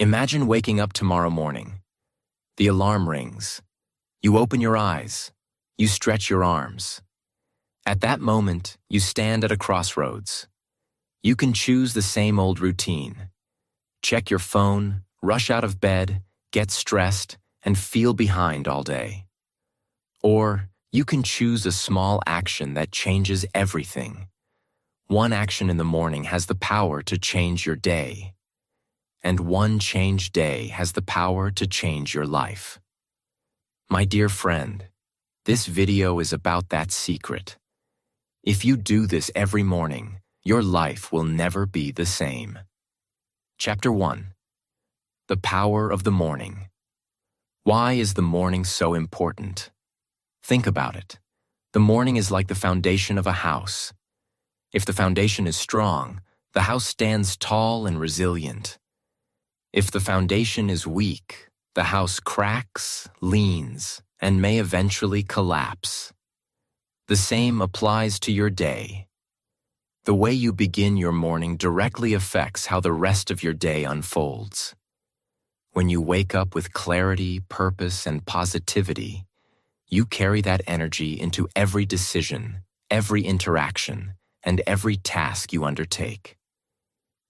Imagine waking up tomorrow morning. The alarm rings. You open your eyes. You stretch your arms. At that moment, you stand at a crossroads. You can choose the same old routine. Check your phone, rush out of bed, get stressed, and feel behind all day. Or you can choose a small action that changes everything. One action in the morning has the power to change your day. And one changed day has the power to change your life. My dear friend, this video is about that secret. If you do this every morning, your life will never be the same. Chapter 1. The Power of the Morning. Why is the morning so important? Think about it. The morning is like the foundation of a house. If the foundation is strong, the house stands tall and resilient. If the foundation is weak, the house cracks, leans, and may eventually collapse. The same applies to your day. The way you begin your morning directly affects how the rest of your day unfolds. When you wake up with clarity, purpose, and positivity, you carry that energy into every decision, every interaction, and every task you undertake.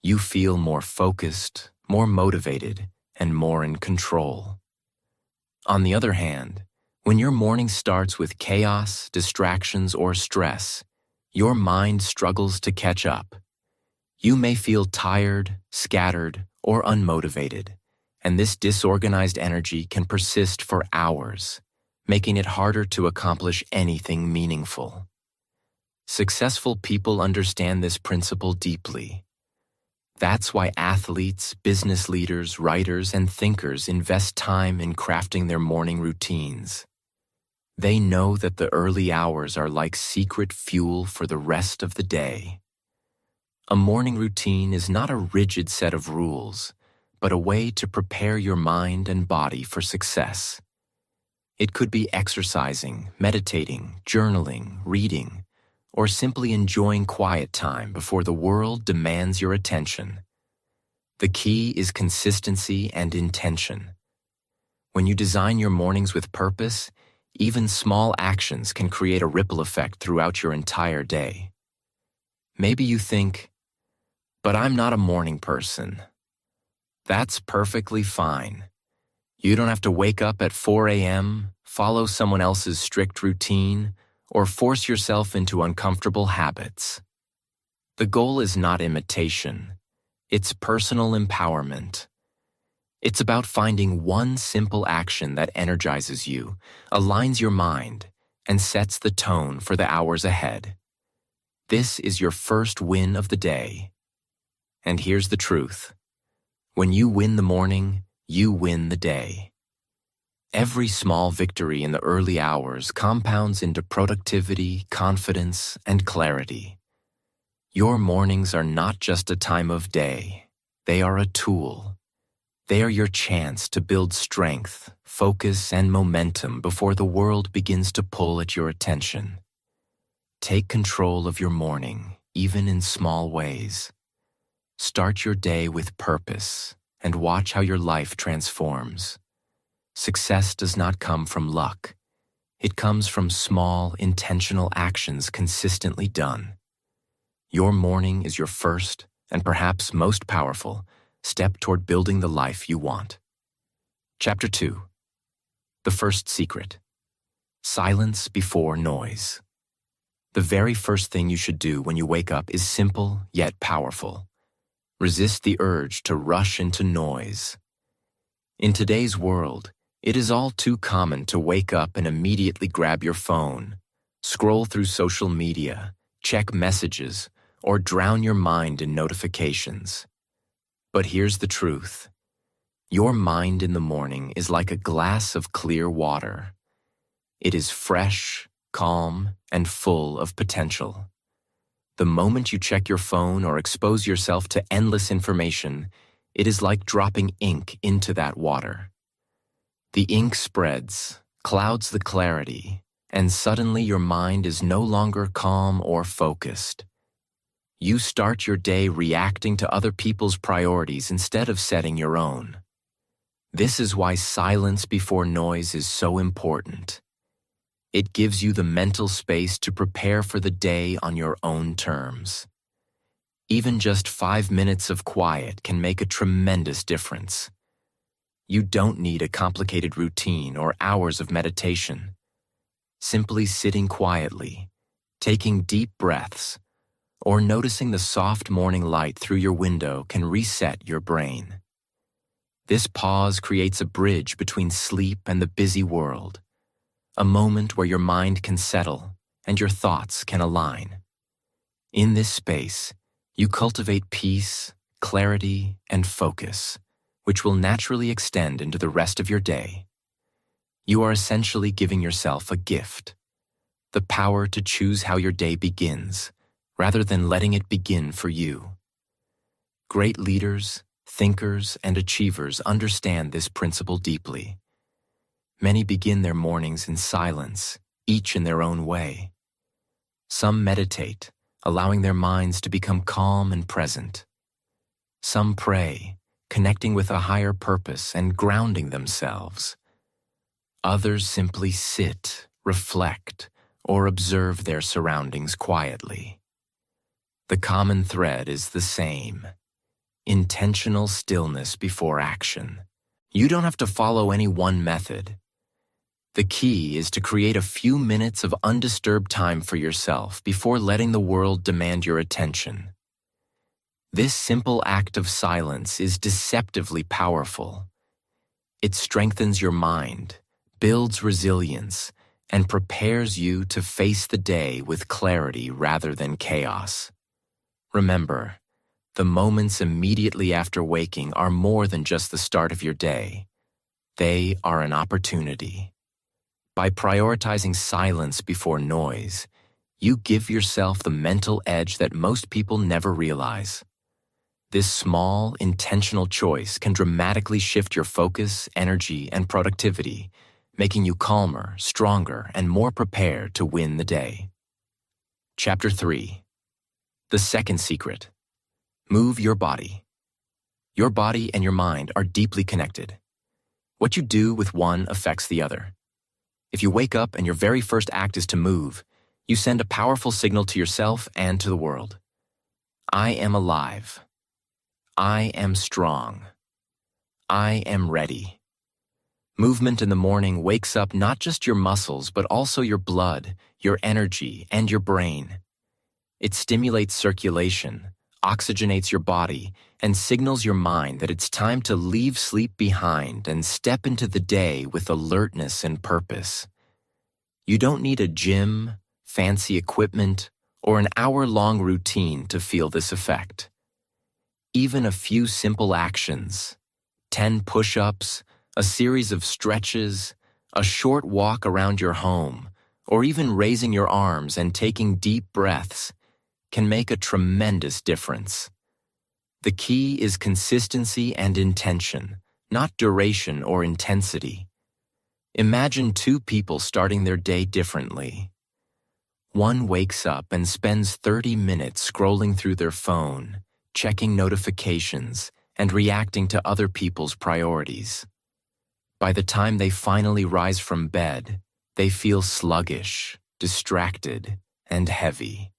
You feel more focused, more motivated, and more in control. On the other hand, when your morning starts with chaos, distractions, or stress, your mind struggles to catch up. You may feel tired, scattered, or unmotivated, and this disorganized energy can persist for hours, making it harder to accomplish anything meaningful. Successful people understand this principle deeply. That's why athletes, business leaders, writers, and thinkers invest time in crafting their morning routines. They know that the early hours are like secret fuel for the rest of the day. A morning routine is not a rigid set of rules, but a way to prepare your mind and body for success. It could be exercising, meditating, journaling, reading, or simply enjoying quiet time before the world demands your attention. The key is consistency and intention. When you design your mornings with purpose, even small actions can create a ripple effect throughout your entire day. Maybe you think, but I'm not a morning person. That's perfectly fine. You don't have to wake up at 4 a.m., follow someone else's strict routine, or force yourself into uncomfortable habits. The goal is not imitation. It's personal empowerment. It's about finding one simple action that energizes you, aligns your mind, and sets the tone for the hours ahead. This is your first win of the day. And here's the truth. When you win the morning, you win the day. Every small victory in the early hours compounds into productivity, confidence, and clarity. Your mornings are not just a time of day. They are a tool. They are your chance to build strength, focus, and momentum before the world begins to pull at your attention. Take control of your morning, even in small ways. Start your day with purpose and watch how your life transforms. Success does not come from luck. It comes from small, intentional actions consistently done. Your morning is your first, and perhaps most powerful, step toward building the life you want. Chapter 2. The First Secret. Silence before noise. The very first thing you should do when you wake up is simple yet powerful. Resist the urge to rush into noise. In today's world, it is all too common to wake up and immediately grab your phone, scroll through social media, check messages, or drown your mind in notifications. But here's the truth. Your mind in the morning is like a glass of clear water. It is fresh, calm, and full of potential. The moment you check your phone or expose yourself to endless information, it is like dropping ink into that water. The ink spreads, clouds the clarity, and suddenly your mind is no longer calm or focused. You start your day reacting to other people's priorities instead of setting your own. This is why silence before noise is so important. It gives you the mental space to prepare for the day on your own terms. Even just 5 minutes of quiet can make a tremendous difference. You don't need a complicated routine or hours of meditation. Simply sitting quietly, taking deep breaths, or noticing the soft morning light through your window can reset your brain. This pause creates a bridge between sleep and the busy world, a moment where your mind can settle and your thoughts can align. In this space, you cultivate peace, clarity, and focus, which will naturally extend into the rest of your day. You are essentially giving yourself a gift, the power to choose how your day begins, rather than letting it begin for you. Great leaders, thinkers, and achievers understand this principle deeply. Many begin their mornings in silence, each in their own way. Some meditate, allowing their minds to become calm and present. Some pray, connecting with a higher purpose and grounding themselves. Others simply sit, reflect, or observe their surroundings quietly. The common thread is the same: intentional stillness before action. You don't have to follow any one method. The key is to create a few minutes of undisturbed time for yourself before letting the world demand your attention. This simple act of silence is deceptively powerful. It strengthens your mind, builds resilience, and prepares you to face the day with clarity rather than chaos. Remember, the moments immediately after waking are more than just the start of your day. They are an opportunity. By prioritizing silence before noise, you give yourself the mental edge that most people never realize. This small, intentional choice can dramatically shift your focus, energy, and productivity, making you calmer, stronger, and more prepared to win the day. Chapter 3. The second secret. Move your body. Your body and your mind are deeply connected. What you do with one affects the other. If you wake up and your very first act is to move, you send a powerful signal to yourself and to the world. I am alive. I am strong. I am ready. Movement in the morning wakes up not just your muscles, but also your blood, your energy, and your brain. It stimulates circulation, oxygenates your body, and signals your mind that it's time to leave sleep behind and step into the day with alertness and purpose. You don't need a gym, fancy equipment, or an hour-long routine to feel this effect. Even a few simple actions, 10 push-ups, a series of stretches, a short walk around your home, or even raising your arms and taking deep breaths, can make a tremendous difference. The key is consistency and intention, not duration or intensity. Imagine two people starting their day differently. One wakes up and spends 30 minutes scrolling through their phone, checking notifications, and reacting to other people's priorities. By the time they finally rise from bed, they feel sluggish, distracted, and heavy.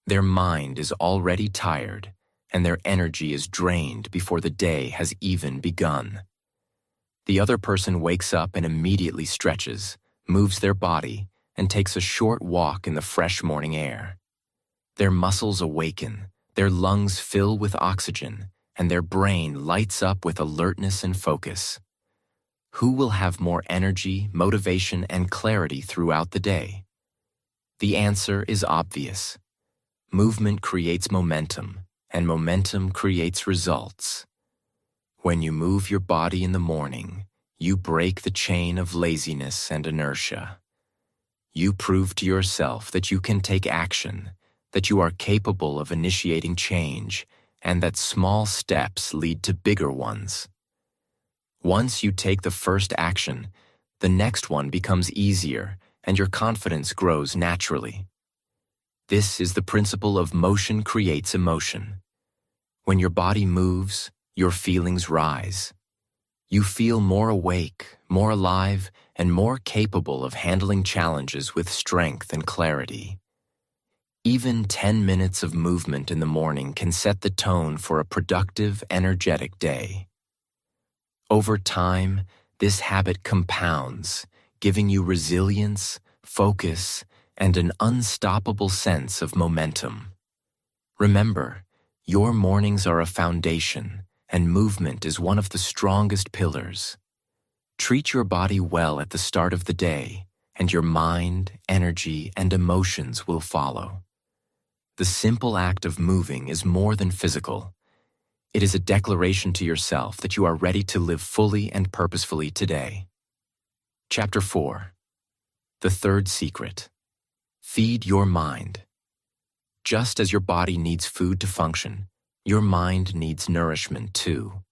Their mind is already tired, and their energy is drained before the day has even begun. The other person wakes up and immediately stretches, moves their body, and takes a short walk in the fresh morning air. Their muscles awaken, their lungs fill with oxygen, and their brain lights up with alertness and focus. Who will have more energy, motivation, and clarity throughout the day? The answer is obvious. Movement creates momentum, and momentum creates results. When you move your body in the morning, you break the chain of laziness and inertia. You prove to yourself that you can take action, that you are capable of initiating change, and that small steps lead to bigger ones. Once you take the first action, the next one becomes easier, and your confidence grows naturally. This is the principle of motion creates emotion. When your body moves, your feelings rise. You feel more awake, more alive, and more capable of handling challenges with strength and clarity. Even 10 minutes of movement in the morning can set the tone for a productive, energetic day. Over time, this habit compounds, giving you resilience, focus, and an unstoppable sense of momentum. Remember, your mornings are a foundation, and movement is one of the strongest pillars. Treat your body well at the start of the day, and your mind, energy, and emotions will follow. The simple act of moving is more than physical. It is a declaration to yourself that you are ready to live fully and purposefully today. Chapter 4. The third secret. Feed your mind. Just as your body needs food to function, your mind needs nourishment too.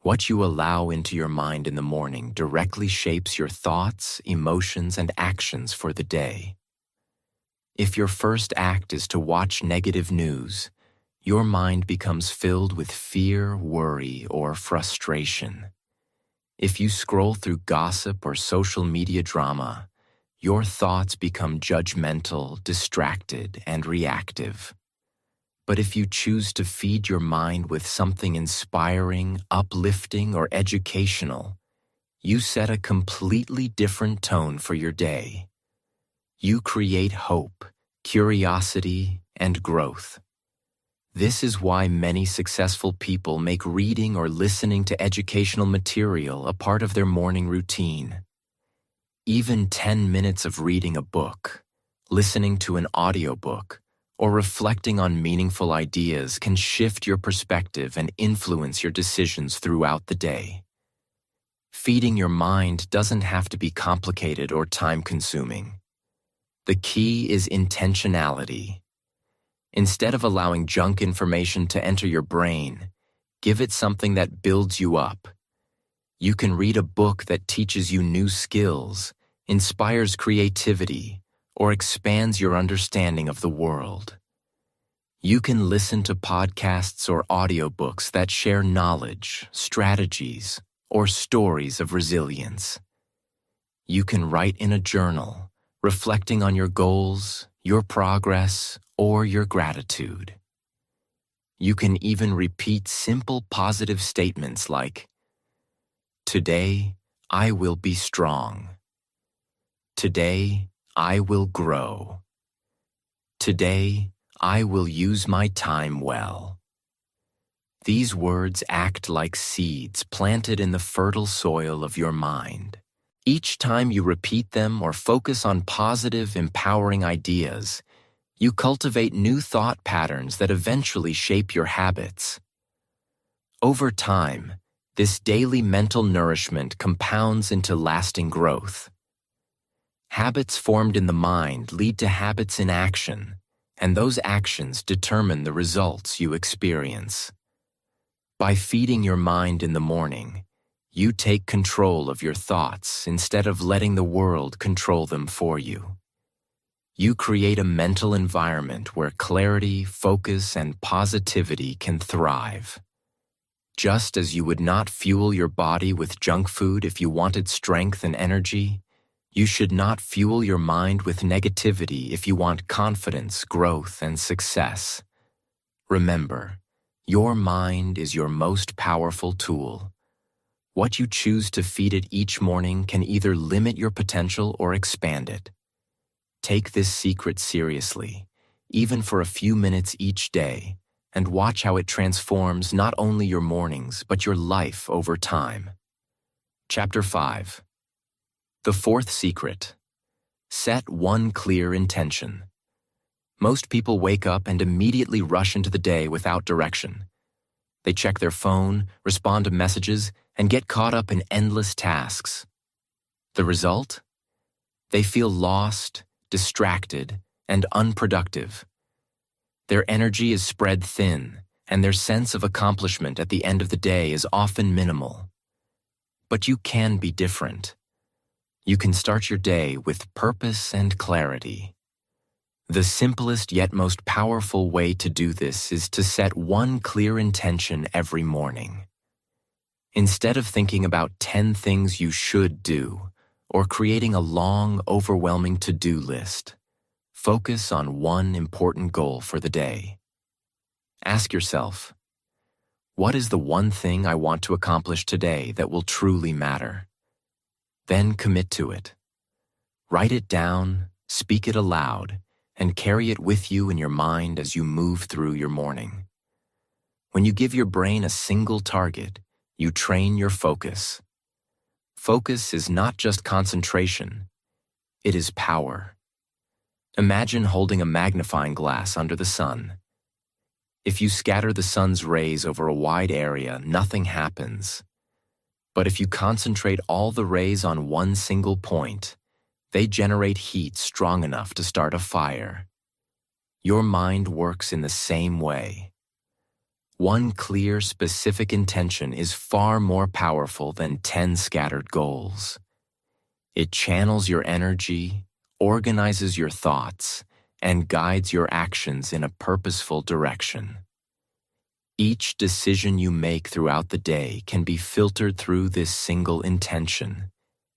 What you allow into your mind in the morning directly shapes your thoughts, emotions, and actions for the day. If your first act is to watch negative news, your mind becomes filled with fear, worry, or frustration. If you scroll through gossip or social media drama, your thoughts become judgmental, distracted, and reactive. But if you choose to feed your mind with something inspiring, uplifting, or educational, you set a completely different tone for your day. You create hope, curiosity, and growth. This is why many successful people make reading or listening to educational material a part of their morning routine. Even 10 minutes of reading a book, listening to an audiobook, or reflecting on meaningful ideas can shift your perspective and influence your decisions throughout the day. Feeding your mind doesn't have to be complicated or time-consuming. The key is intentionality. Instead of allowing junk information to enter your brain, give it something that builds you up. You can read a book that teaches you new skills, inspires creativity, or expands your understanding of the world. You can listen to podcasts or audiobooks that share knowledge, strategies, or stories of resilience. You can write in a journal, reflecting on your goals, your progress, or your gratitude. You can even repeat simple positive statements like, "Today, I will be strong. Today, I will grow. Today, I will use my time well." These words act like seeds planted in the fertile soil of your mind. Each time you repeat them or focus on positive, empowering ideas, you cultivate new thought patterns that eventually shape your habits. Over time, this daily mental nourishment compounds into lasting growth. Habits formed in the mind lead to habits in action, and those actions determine the results you experience. By feeding your mind in the morning, you take control of your thoughts instead of letting the world control them for you. You create a mental environment where clarity, focus, and positivity can thrive. Just as you would not fuel your body with junk food if you wanted strength and energy, you should not fuel your mind with negativity if you want confidence, growth, and success. Remember, your mind is your most powerful tool. What you choose to feed it each morning can either limit your potential or expand it. Take this secret seriously, even for a few minutes each day, and watch how it transforms not only your mornings, but your life over time. Chapter 5. The fourth secret. Set one clear intention. Most people wake up and immediately rush into the day without direction. They check their phone, respond to messages, and get caught up in endless tasks. The result? They feel lost, distracted, and unproductive. Their energy is spread thin, and their sense of accomplishment at the end of the day is often minimal. But you can be different. You can start your day with purpose and clarity. The simplest yet most powerful way to do this is to set one clear intention every morning. Instead of thinking about 10 things you should do or creating a long, overwhelming to-do list, focus on one important goal for the day. Ask yourself, what is the one thing I want to accomplish today that will truly matter? Then commit to it. Write it down, speak it aloud, and carry it with you in your mind as you move through your morning. When you give your brain a single target, you train your focus. Focus is not just concentration, it is power. Imagine holding a magnifying glass under the sun. If you scatter the sun's rays over a wide area, nothing happens. But if you concentrate all the rays on one single point, they generate heat strong enough to start a fire. Your mind works in the same way. One clear, specific intention is far more powerful than 10 scattered goals. It channels your energy, organizes your thoughts, and guides your actions in a purposeful direction. Each decision you make throughout the day can be filtered through this single intention,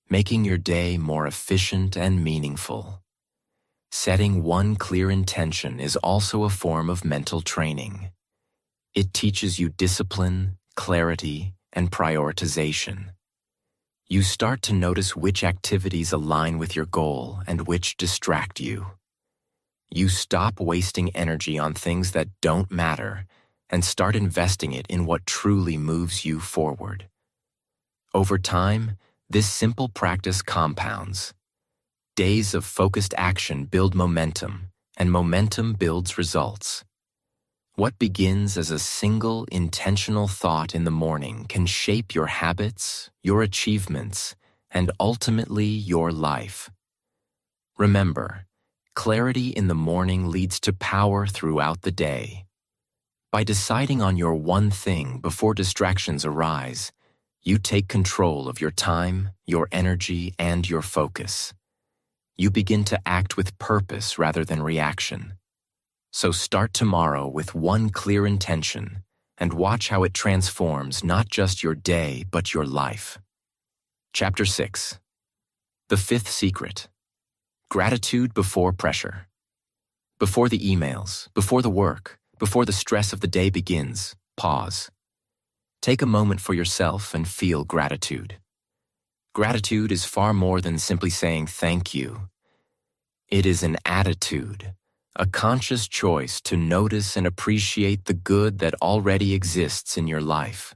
making your day more efficient and meaningful. Setting one clear intention is also a form of mental training. It teaches you discipline, clarity, and prioritization. You start to notice which activities align with your goal and which distract you. You stop wasting energy on things that don't matter and start investing it in what truly moves you forward. Over time, this simple practice compounds. Days of focused action build momentum, and momentum builds results. What begins as a single intentional thought in the morning can shape your habits, your achievements, and ultimately your life. Remember, clarity in the morning leads to power throughout the day. By deciding on your one thing before distractions arise, you take control of your time, your energy, and your focus. You begin to act with purpose rather than reaction. So start tomorrow with one clear intention and watch how it transforms not just your day, but your life. Chapter 6. The Fifth Secret. Gratitude before pressure. Before the emails, before the work, before the stress of the day begins, pause. Take a moment for yourself and feel gratitude. Gratitude is far more than simply saying thank you. It is an attitude, a conscious choice to notice and appreciate the good that already exists in your life.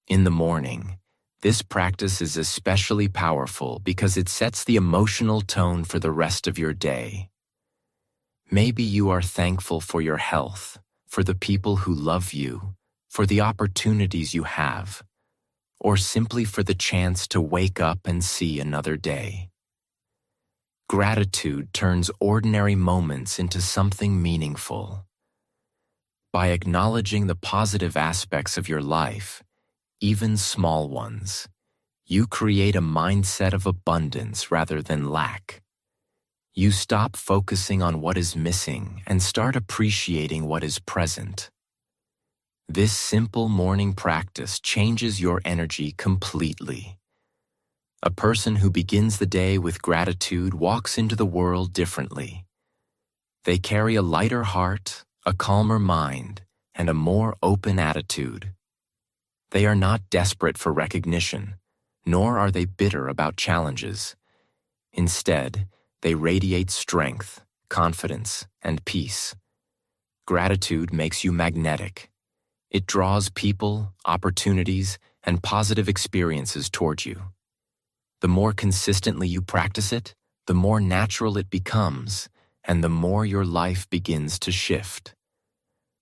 In the morning, this practice is especially powerful because it sets the emotional tone for the rest of your day. Maybe you are thankful for your health, for the people who love you, for the opportunities you have, or simply for the chance to wake up and see another day. Gratitude turns ordinary moments into something meaningful. By acknowledging the positive aspects of your life, even small ones, you create a mindset of abundance rather than lack. You stop focusing on what is missing and start appreciating what is present. This simple morning practice changes your energy completely. A person who begins the day with gratitude walks into the world differently. They carry a lighter heart, a calmer mind, and a more open attitude. They are not desperate for recognition, nor are they bitter about challenges. Instead, they radiate strength, confidence, and peace. Gratitude makes you magnetic. It draws people, opportunities, and positive experiences toward you. The more consistently you practice it, the more natural it becomes, and the more your life begins to shift.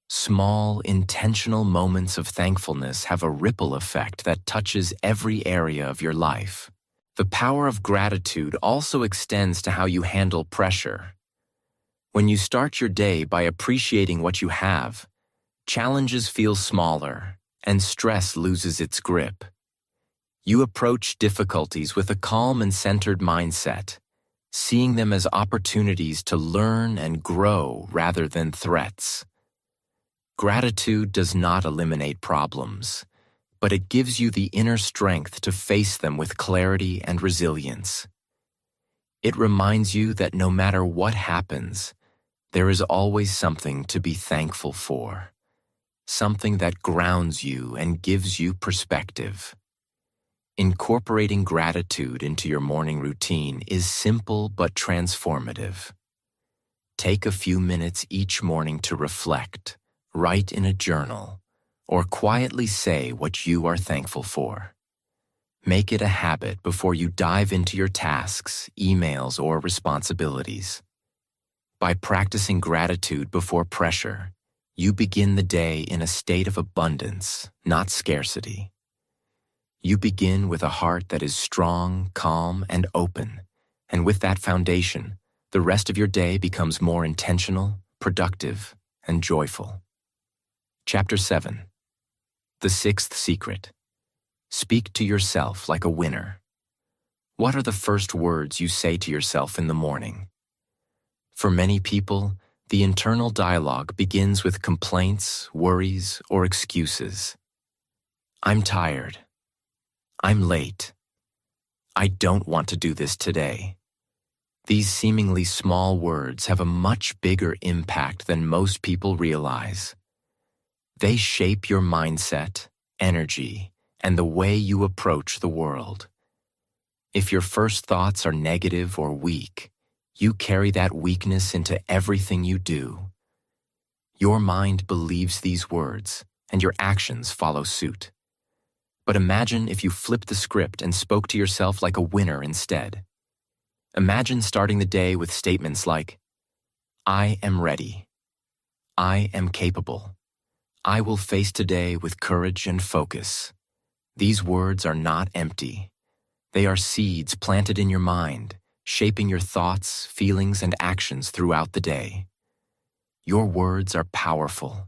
Small, intentional moments of thankfulness have a ripple effect that touches every area of your life. The power of gratitude also extends to how you handle pressure. When you start your day by appreciating what you have, challenges feel smaller, and stress loses its grip. You approach difficulties with a calm and centered mindset, seeing them as opportunities to learn and grow rather than threats. Gratitude does not eliminate problems, but it gives you the inner strength to face them with clarity and resilience. It reminds you that no matter what happens, there is always something to be thankful for, something that grounds you and gives you perspective. Incorporating gratitude into your morning routine is simple but transformative. Take a few minutes each morning to reflect, write in a journal, or quietly say what you are thankful for. Make it a habit before you dive into your tasks, emails, or responsibilities. By practicing gratitude before pressure, you begin the day in a state of abundance, not scarcity. You begin with a heart that is strong, calm, and open, and with that foundation, the rest of your day becomes more intentional, productive, and joyful. Chapter 7. The Sixth Secret. Speak to yourself like a winner. What are the first words you say to yourself in the morning? For many people, the internal dialogue begins with complaints, worries, or excuses. I'm tired. I'm late. I don't want to do this today. These seemingly small words have a much bigger impact than most people realize. They shape your mindset, energy, and the way you approach the world. If your first thoughts are negative or weak, you carry that weakness into everything you do. Your mind believes these words, and your actions follow suit. But imagine if you flipped the script and spoke to yourself like a winner instead. Imagine starting the day with statements like, I am ready. I am capable. I will face today with courage and focus. These words are not empty. They are seeds planted in your mind, shaping your thoughts, feelings, and actions throughout the day. Your words are powerful.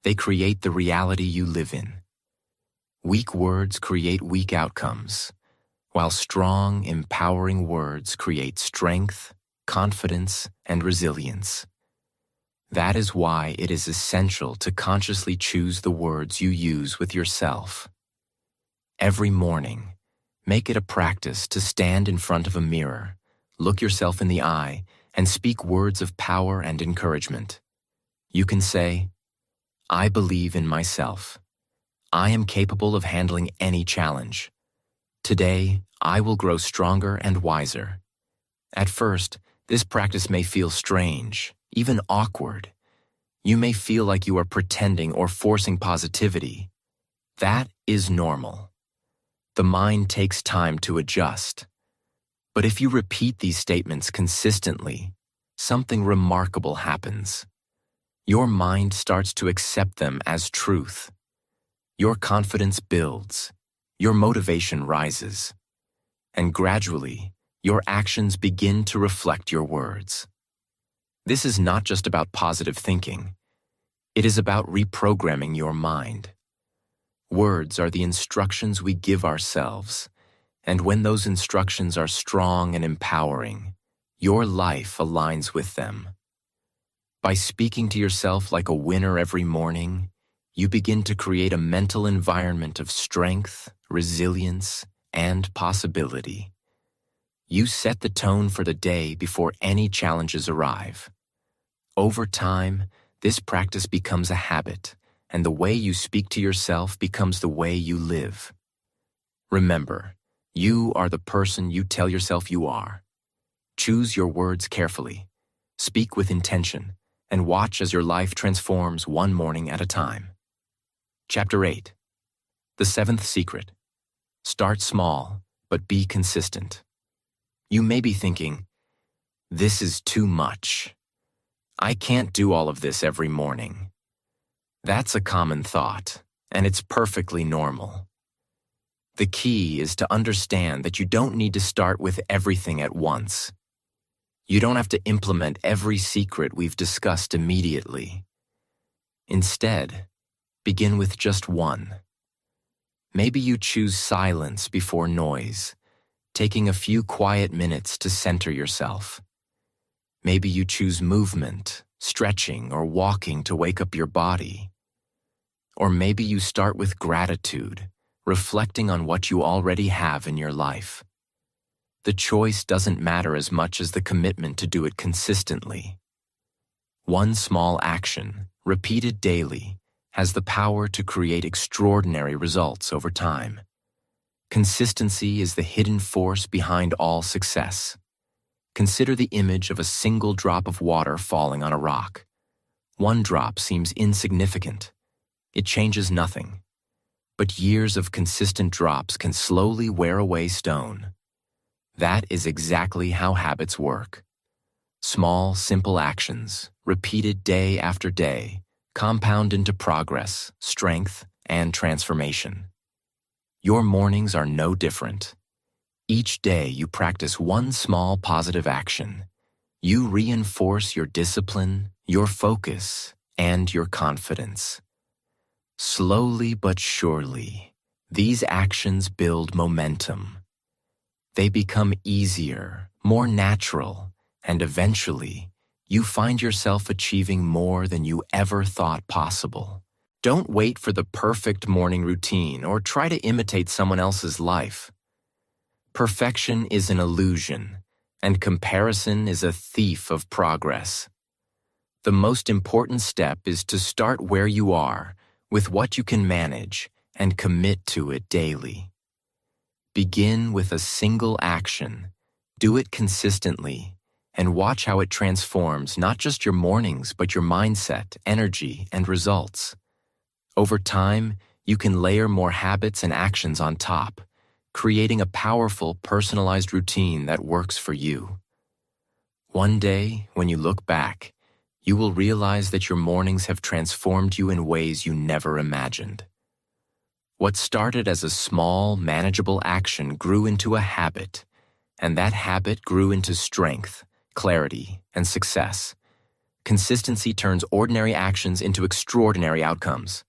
They create the reality you live in. Weak words create weak outcomes, while strong, empowering words create strength, confidence, and resilience. That is why it is essential to consciously choose the words you use with yourself. Every morning, make it a practice to stand in front of a mirror, look yourself in the eye, and speak words of power and encouragement. You can say, I believe in myself. I am capable of handling any challenge. Today, I will grow stronger and wiser. At first, this practice may feel strange, even awkward. You may feel like you are pretending or forcing positivity. That is normal. The mind takes time to adjust. But if you repeat these statements consistently, something remarkable happens. Your mind starts to accept them as truth. Your confidence builds, your motivation rises, and gradually, your actions begin to reflect your words. This is not just about positive thinking. It is about reprogramming your mind. Words are the instructions we give ourselves, and when those instructions are strong and empowering, your life aligns with them. By speaking to yourself like a winner every morning, you begin to create a mental environment of strength, resilience, and possibility. You set the tone for the day before any challenges arrive. Over time, this practice becomes a habit, and the way you speak to yourself becomes the way you live. Remember, you are the person you tell yourself you are. Choose your words carefully, speak with intention, and watch as your life transforms one morning at a time. Chapter 8. The Seventh Secret. Start small, but be consistent. You may be thinking, this is too much. I can't do all of this every morning. That's a common thought, and it's perfectly normal. The key is to understand that you don't need to start with everything at once. You don't have to implement every secret we've discussed immediately. Instead, begin with just one. Maybe you choose silence before noise, taking a few quiet minutes to center yourself. Maybe you choose movement, stretching, or walking to wake up your body. Or maybe you start with gratitude, reflecting on what you already have in your life. The choice doesn't matter as much as the commitment to do it consistently. One small action, repeated daily, has the power to create extraordinary results over time. Consistency is the hidden force behind all success. Consider the image of a single drop of water falling on a rock. One drop seems insignificant. It changes nothing. But years of consistent drops can slowly wear away stone. That is exactly how habits work. Small, simple actions, repeated day after day, compound into progress, strength, and transformation. Your mornings are no different. Each day you practice one small positive action. You reinforce your discipline, your focus, and your confidence. Slowly but surely, these actions build momentum. They become easier, more natural, and eventually, you find yourself achieving more than you ever thought possible. Don't wait for the perfect morning routine or try to imitate someone else's life. Perfection is an illusion, and comparison is a thief of progress. The most important step is to start where you are, with what you can manage, and commit to it daily. Begin with a single action, do it consistently, and watch how it transforms not just your mornings but your mindset, energy, and results. Over time, you can layer more habits and actions on top, creating a powerful, personalized routine that works for you. One day, when you look back, you will realize that your mornings have transformed you in ways you never imagined. What started as a small, manageable action grew into a habit, and that habit grew into strength, clarity, and success. Consistency turns ordinary actions into extraordinary outcomes.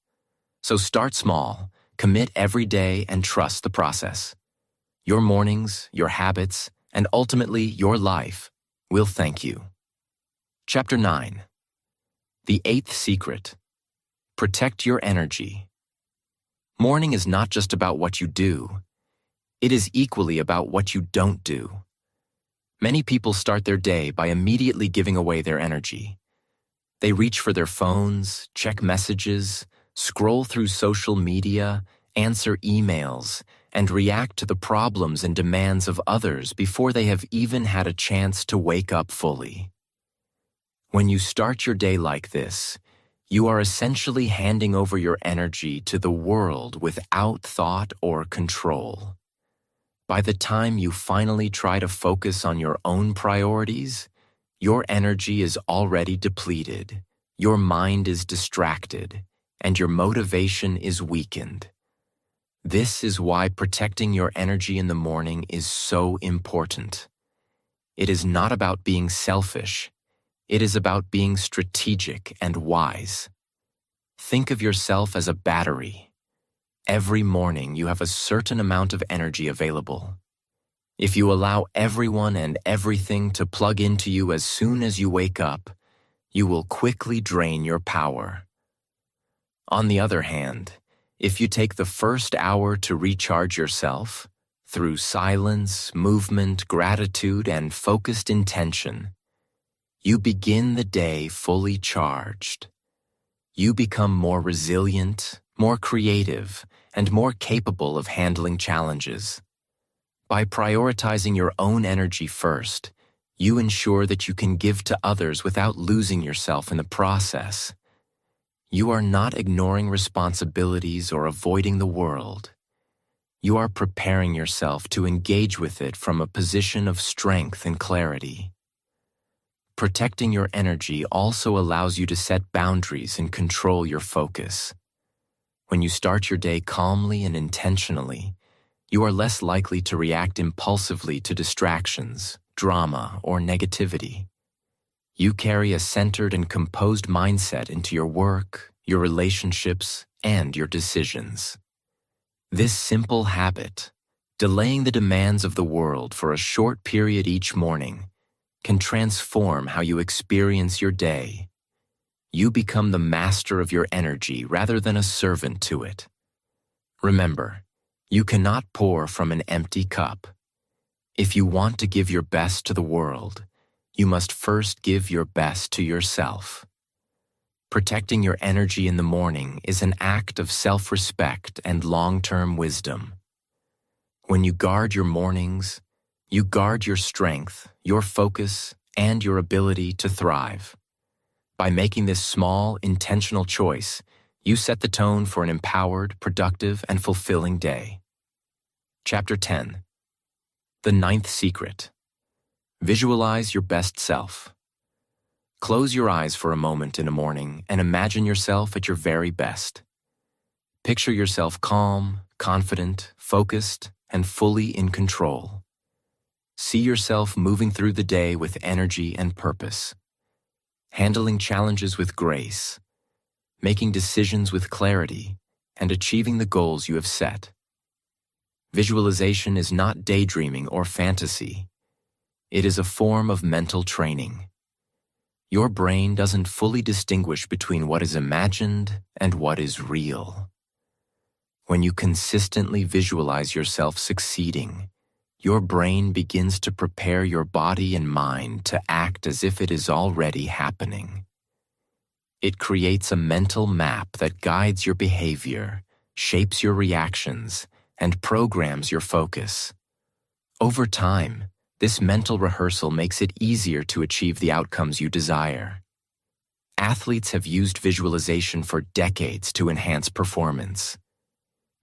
So start small, commit every day, and trust the process. Your mornings, your habits, and ultimately your life will thank you. Chapter 9. The 8th secret. Protect your energy. Morning is not just about what you do. It is equally about what you don't do. Many people start their day by immediately giving away their energy. They reach for their phones, check messages, scroll through social media, answer emails, and react to the problems and demands of others before they have even had a chance to wake up fully. When you start your day like this, you are essentially handing over your energy to the world without thought or control. By the time you finally try to focus on your own priorities, your energy is already depleted, your mind is distracted, and your motivation is weakened. This is why protecting your energy in the morning is so important. It is not about being selfish. It is about being strategic and wise. Think of yourself as a battery. Every morning you have a certain amount of energy available. If you allow everyone and everything to plug into you as soon as you wake up, you will quickly drain your power. On the other hand, if you take the first hour to recharge yourself, through silence, movement, gratitude, and focused intention, you begin the day fully charged. You become more resilient, more creative, and more capable of handling challenges. By prioritizing your own energy first, you ensure that you can give to others without losing yourself in the process. You are not ignoring responsibilities or avoiding the world. You are preparing yourself to engage with it from a position of strength and clarity. Protecting your energy also allows you to set boundaries and control your focus. When you start your day calmly and intentionally, you are less likely to react impulsively to distractions, drama, or negativity. You carry a centered and composed mindset into your work, your relationships, and your decisions. This simple habit, Delaying the demands of the world for a short period each morning can transform how you experience your day. You become the master of your energy rather than a servant to it. Remember, you cannot pour from an empty cup. If you want to give your best to the world, you must first give your best to yourself. Protecting your energy in the morning is an act of self-respect and long-term wisdom. When you guard your mornings, you guard your strength, your focus, and your ability to thrive. By making this small, intentional choice, you set the tone for an empowered, productive, and fulfilling day. Chapter 10. The Ninth Secret. Visualize your best self. Close your eyes for a moment in the morning and imagine yourself at your very best. Picture yourself calm, confident, focused, and fully in control. See yourself moving through the day with energy and purpose, handling challenges with grace, making decisions with clarity, and achieving the goals you have set. Visualization is not daydreaming or fantasy. It is a form of mental training. Your brain doesn't fully distinguish between what is imagined and what is real. When you consistently visualize yourself succeeding, your brain begins to prepare your body and mind to act as if it is already happening. It creates a mental map that guides your behavior, shapes your reactions, and programs your focus. Over time, this mental rehearsal makes it easier to achieve the outcomes you desire. Athletes have used visualization for decades to enhance performance.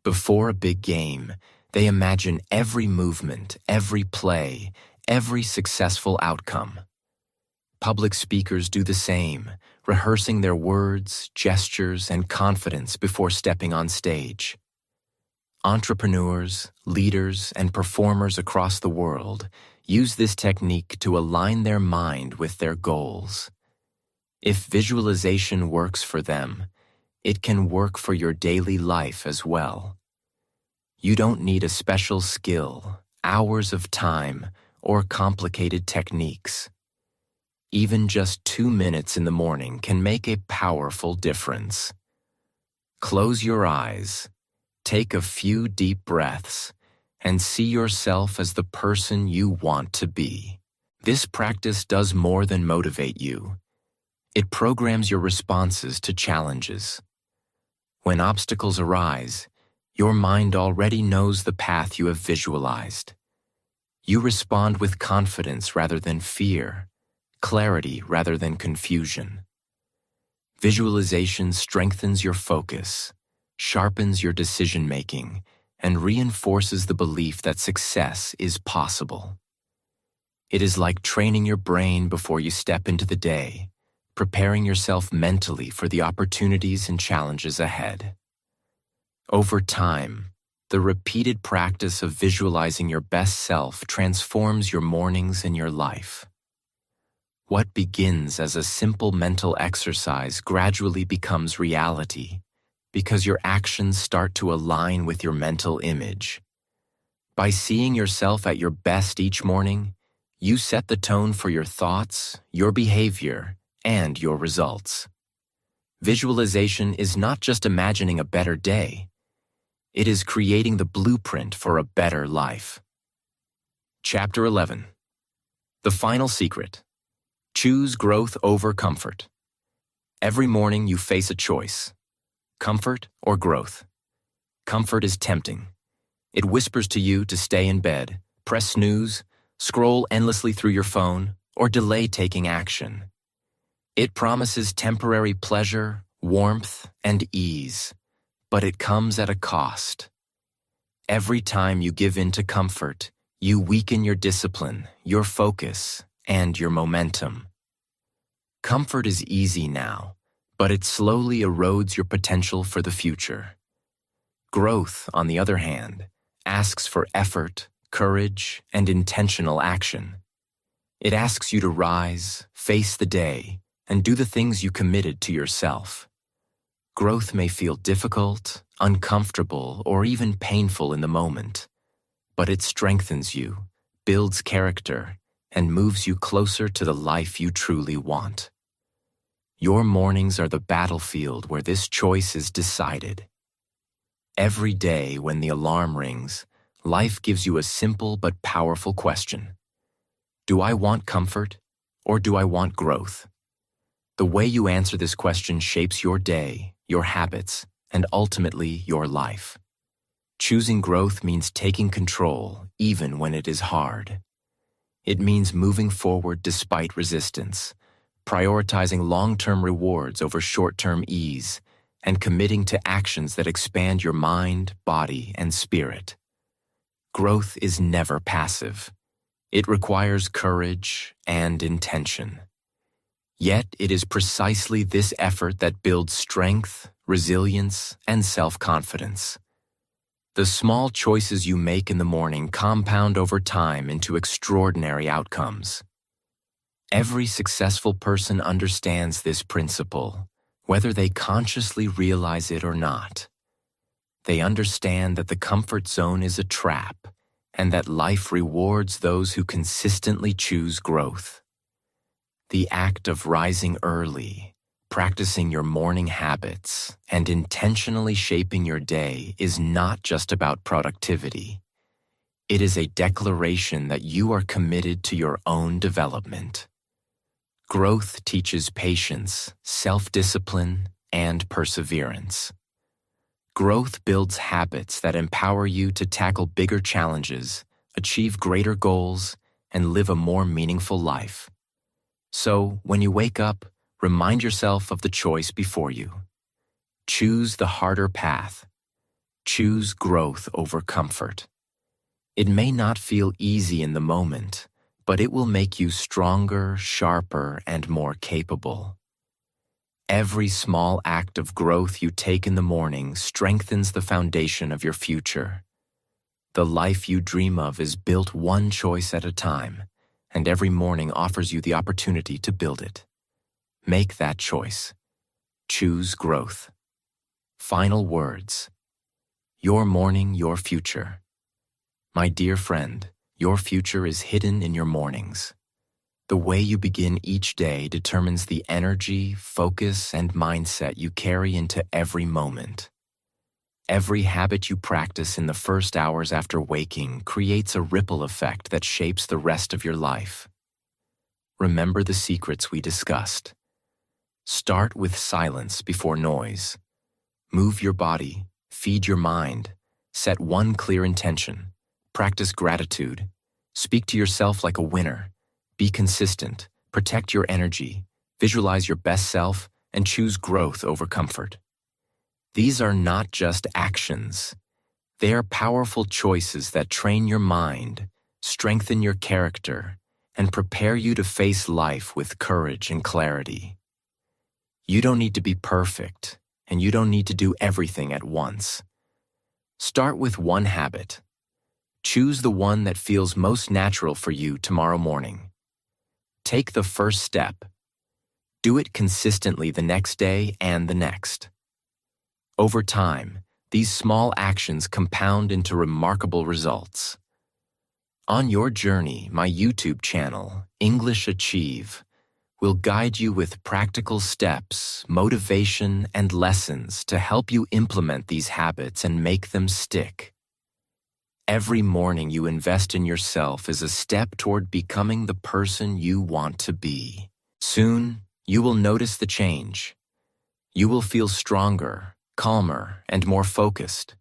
Before a big game, they imagine every movement, every play, every successful outcome. Public speakers do the same, rehearsing their words, gestures, and confidence before stepping on stage. Entrepreneurs, leaders, and performers across the world use this technique to align their mind with their goals. If visualization works for them, it can work for your daily life as well. You don't need a special skill, hours of time, or complicated techniques. Even just 2 minutes in the morning can make a powerful difference. Close your eyes, take a few deep breaths, and see yourself as the person you want to be. This practice does more than motivate you. It programs your responses to challenges. When obstacles arise, your mind already knows the path you have visualized. You respond with confidence rather than fear, clarity rather than confusion. Visualization strengthens your focus, sharpens your decision-making, and reinforces the belief that success is possible. It is like training your brain before you step into the day, preparing yourself mentally for the opportunities and challenges ahead. Over time, the repeated practice of visualizing your best self transforms your mornings and your life. What begins as a simple mental exercise gradually becomes reality, because your actions start to align with your mental image. By seeing yourself at your best each morning, you set the tone for your thoughts, your behavior, and your results. Visualization is not just imagining a better day. It is creating the blueprint for a better life. Chapter 11. The Final Secret. Choose growth over comfort. Every morning you face a choice. Comfort or growth? Comfort is tempting. It whispers to you to stay in bed, press snooze, scroll endlessly through your phone, or delay taking action. It promises temporary pleasure, warmth, and ease, but it comes at a cost. Every time you give in to comfort, you weaken your discipline, your focus, and your momentum. Comfort is easy now, but it slowly erodes your potential for the future. Growth, on the other hand, asks for effort, courage, and intentional action. It asks you to rise, face the day, and do the things you committed to yourself. Growth may feel difficult, uncomfortable, or even painful in the moment, but it strengthens you, builds character, and moves you closer to the life you truly want. Your mornings are the battlefield where this choice is decided. Every day when the alarm rings, life gives you a simple but powerful question. Do I want comfort, or do I want growth? The way you answer this question shapes your day, your habits, and ultimately your life. Choosing growth means taking control even when it is hard. It means moving forward despite resistance, prioritizing long-term rewards over short-term ease, and committing to actions that expand your mind, body, and spirit. Growth is never passive. It requires courage and intention. Yet it is precisely this effort that builds strength, resilience, and self-confidence. The small choices you make in the morning compound over time into extraordinary outcomes. Every successful person understands this principle, whether they consciously realize it or not. They understand that the comfort zone is a trap, and that life rewards those who consistently choose growth. The act of rising early, practicing your morning habits, and intentionally shaping your day is not just about productivity. It is a declaration that you are committed to your own development. Growth teaches patience, self-discipline, and perseverance. Growth builds habits that empower you to tackle bigger challenges, achieve greater goals, and live a more meaningful life. So, when you wake up, remind yourself of the choice before you. Choose the harder path. Choose growth over comfort. It may not feel easy in the moment, but it will make you stronger, sharper, and more capable. Every small act of growth you take in the morning strengthens the foundation of your future. The life you dream of is built one choice at a time, and every morning offers you the opportunity to build it. Make that choice. Choose growth. Final words. Your morning, your future. My dear friend, your future is hidden in your mornings. The way you begin each day determines the energy, focus, and mindset you carry into every moment. Every habit you practice in the first hours after waking creates a ripple effect that shapes the rest of your life. Remember the secrets we discussed. Start with silence before noise. Move your body, feed your mind, set one clear intention, practice gratitude, speak to yourself like a winner, be consistent, protect your energy, visualize your best self, and choose growth over comfort. These are not just actions. They are powerful choices that train your mind, strengthen your character, and prepare you to face life with courage and clarity. You don't need to be perfect, and you don't need to do everything at once. Start with one habit. Choose the one that feels most natural for you tomorrow morning. Take the first step. Do it consistently the next day and the next. Over time, these small actions compound into remarkable results. On your journey, my YouTube channel, English Achieve, will guide you with practical steps, motivation, and lessons to help you implement these habits and make them stick. Every morning you invest in yourself is a step toward becoming the person you want to be. Soon, you will notice the change. You will feel stronger, calmer, and more focused.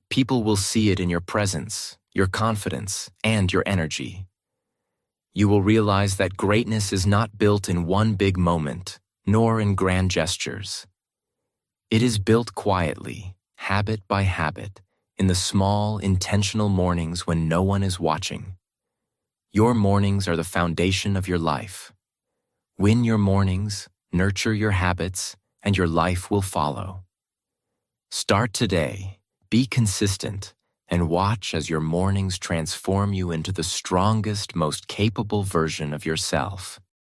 People will see it in your presence, your confidence, and your energy. You will realize that greatness is not built in one big moment, nor in grand gestures. It is built quietly, habit by habit, in the small, intentional mornings when no one is watching. Your mornings are the foundation of your life. Win your mornings, nurture your habits, and your life will follow. Start today, be consistent, and watch as your mornings transform you into the strongest, most capable version of yourself.